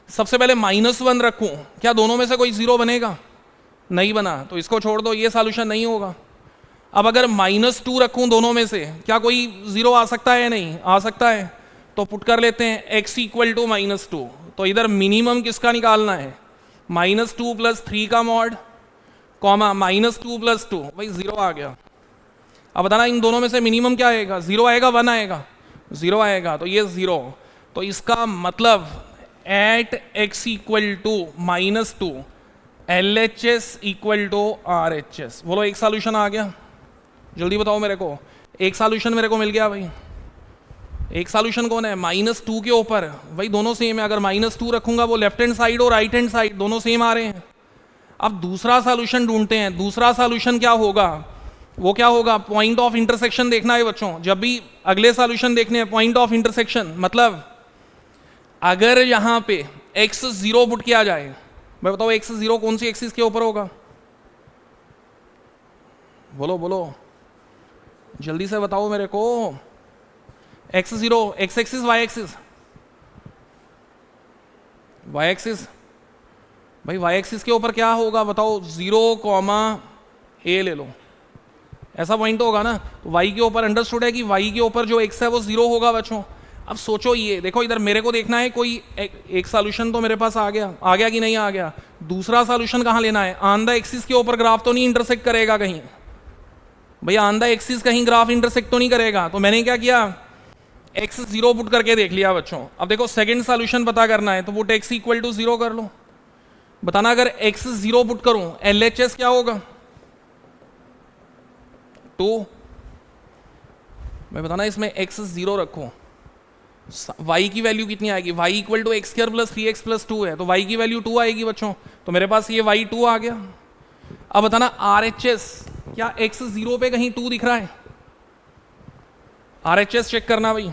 सबसे पहले -1 रखूँ, क्या दोनों में से कोई 0 बनेगा, नहीं बना, तो इसको छोड़ दो, ये सॉल्यूशन नहीं होगा। अब अगर -2 रखूँ दोनों में से, क्या कोई 0 आ सकता है, नहीं आ सकता है, तो पुट कर लेते हैं x इक्वल टू -2, तो इधर मिनिमम किसका निकालना है, -2 + 3 का मॉड कॉमा -2 + 2, भाई 0 आ गया। अब बताना इन दोनों में से मिनिमम क्या आएगा, 0 आएगा 1 आएगा, 0 आएगा, तो ये 0, तो इसका मतलब at x equal to -2 LHS equal to RHS। बोलो एक सॉल्यूशन आ गया, जल्दी बताओ मेरे को, एक सॉल्यूशन मेरे को मिल गया भाई। एक सॉल्यूशन कौन है, -2 के ऊपर, भाई दोनों सेम है, अगर -2 रखूंगा वो लेफ्ट हैंड साइड और राइट हैंड साइड दोनों सेम आ रहे हैं। अब दूसरा सॉल्यूशन ढूंढते हैं, दूसरा सॉल्यूशन क्या होगा, वो क्या होगा, पॉइंट ऑफ इंटरसेक्शन देखना है बच्चों, जब भी अगले सॉल्यूशन देखने हैं पॉइंट ऑफ इंटरसेक्शन, मतलब अगर यहाँ पे x 0 पुट किया जाए, मैं बताओ x 0 कौन सी एक्सिस के ऊपर होगा, बोलो बोलो जल्दी से बताओ मेरे को, x 0 x axis y axis, y axis, भाई y एक्सिस के ऊपर क्या होगा बताओ, 0, a ले लो, ऐसा पॉइंट होगा ना। तो y के ऊपर अंडरस्टूड है कि y के ऊपर जो x है वो 0 होगा बच्चों। अब सोचो, ये देखो इधर मेरे को देखना है कोई एक सॉल्यूशन तो मेरे पास आ गया कि नहीं आ गया। दूसरा सॉल्यूशन कहाँ लेना है? ऑन द एक्सिस के ऊपर ग्राफ तो नहीं इंटरसेक्ट करेगा कहीं भैया, ऑन द एक्सिस कहीं ग्राफ इंटरसेक्ट तो नहीं करेगा। तो मैंने क्या किया, एक्स 0 पुट करके देख लिया बच्चों। अब देखो सेकंड सॉल्यूशन पता करना है, तो पुट एक्स इक्वल टू 0 कर लो। बताना अगर एक्स 0 पुट करूं LHS क्या होगा? 2। मैं बताना इसमें एक्स 0 रखूं, y की वैल्यू कितनी आएगी? y equal to X square plus 3x plus 2 है, तो y की वैल्यू 2 आएगी बच्चों। तो मेरे पास ये y 2 आ गया। अब बताना RHS, क्या x 0 पे कहीं 2 दिख रहा है? RHS चेक करना भाई।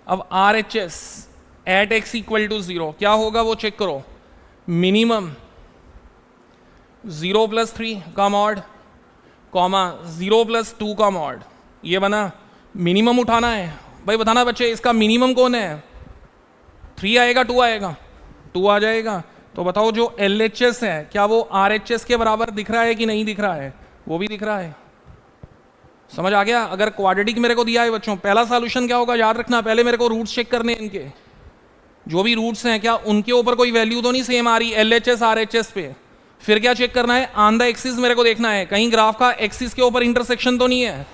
अब RHS at x equal to 0 क्या होगा वो चेक करो। मिनिमम 0 प्लस 3 का मॉड कॉमा 0 प्लस 2 का मॉड, ये बना। मिनिमम उठाना है भाई। बताना बच्चे इसका मिनिमम कौन है? 3 आएगा 2 आएगा? 2 आ जाएगा। तो बताओ जो LHS है क्या वो RHS के बराबर दिख रहा है कि नहीं दिख रहा है? वो भी दिख रहा है। समझ आ गया? अगर क्वाड्रेटिक मेरे को दिया है बच्चों, पहला सॉल्यूशन क्या होगा याद रखना, पहले मेरे को रूट्स चेक करने हैं इनके। जो भी रूट्स हैं क्या उनके ऊपर कोई वैल्यू तो नहीं सेम आ रही LHS RHS पे। फिर क्या चेक करना है? ऑन द एक्सिस मेरे को देखना है कहीं ग्राफ का एक्सिस के ऊपर इंटरसेक्शन तो नहीं है।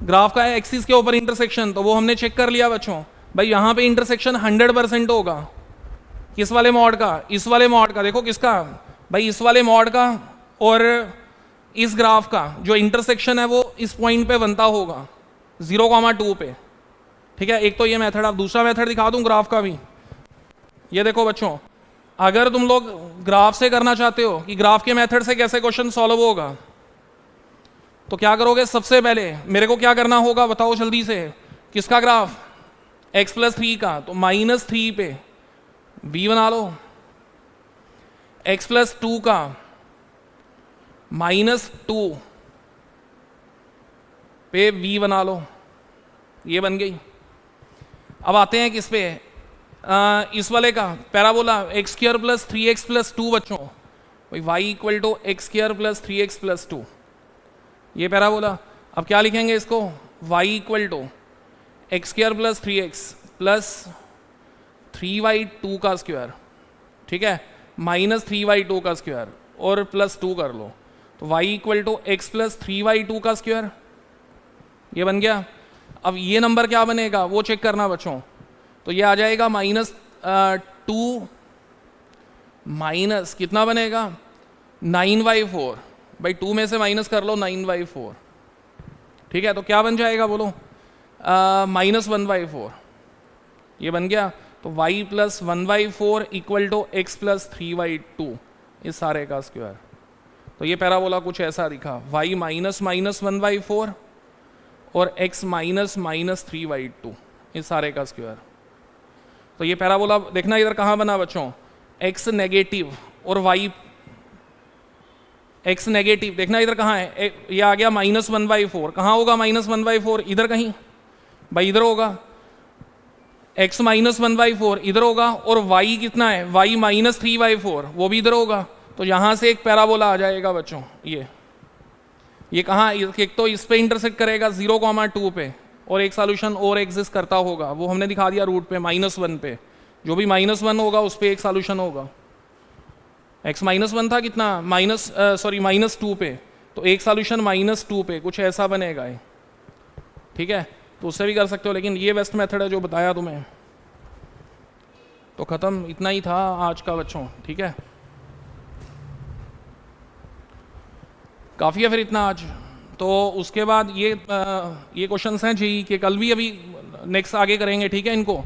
ग्राफ का एक्सिस के ऊपर इंटरसेक्शन, तो वो हमने चेक कर लिया बच्चों। भाई यहाँ पे इंटरसेक्शन 100% होगा। किस वाले मॉड का? इस वाले मॉड का। देखो किसका भाई? इस वाले मॉड का और इस ग्राफ का जो इंटरसेक्शन है वो इस पॉइंट पे बनता होगा 0,2 पे। ठीक है, एक तो ये मेथड। आप दूसरा मेथड दिखा दूं ग्राफ का भी। ये देखो बच्चों, अगर तुम लोग ग्राफ से करना चाहते हो कि ग्राफ के मेथड से कैसे क्वेश्चन सॉल्व होगा, तो क्या करोगे? सबसे पहले मेरे को क्या करना होगा बताओ जल्दी से। किसका ग्राफ? x प्लस 3 का। तो -3 पे v बना लो। x प्लस 2 का -2 पे v बना लो। ये बन गई। अब आते हैं किस पे? इस वाले का parabola x square plus 3x plus 2 बच्चों। भाई y equal to X square plus 3x plus 2, ये पैराबोला। अब क्या लिखेंगे इसको? y equal to X square plus 3x plus 3y2 का स्क्वायर। ठीक है, -3y2 का स्क्वायर और प्लस 2 कर लो। तो y equal to X plus 3y2 का स्क्वायर, ये बन गया। अब ये नंबर क्या बनेगा वो चेक करना बच्चों। तो ये आ जाएगा -2 माइनस कितना बनेगा? 9/4। भाई 2 में से माइनस कर लो 9/4। ठीक है, तो क्या बन जाएगा बोलो? -1/4। ये बन गया। तो y plus 1/4 equal to X plus 3y2, इस सारे का स्क्वायर। तो ये पैराबोला कुछ ऐसा दिखा, y माइनस 1/4 और x माइनस 3y2, इस सारे का स्क्वायर। तो ये पैराबोला देखना इधर कहाँ बना बच्चों? x नेगेटिव और y x नेगेटिव। देखना इधर कहाँ है? ये आ गया -1/4। कहाँ होगा -1/4? इधर कहीं भाई, इधर होगा। x -1/4 इधर होगा और y कितना है? y -3/4 वो भी इधर होगा। तो यहाँ से एक पैराबोला आ जाएगा बच्चों। ये कहाँ? एक तो इस पे इंटरसेक्ट करेगा 0,2 पे, और एक सॉल्यूशन और एग्जिस्ट करता होगा, वो हमने दिखा दिया रूट पे -1 पे। जो भी -1 होगा उस पे एक सॉल्यूशन होगा। x -1 था कितना? -2 पे, तो एक सॉल्यूशन -2 पे कुछ ऐसा बनेगा। ठीक है, तो उससे भी कर सकते हो, लेकिन ये बेस्ट मेथड है जो बताया तुम्हें। तो ख़त्म, इतना ही था आज का बच्चों। ठीक है, काफ़ी है फिर इतना आज। तो उसके बाद ये क्वेश्चंस हैं जेईई के, कल भी अभी नेक्स्ट आगे करेंगे। ठीक है, इनको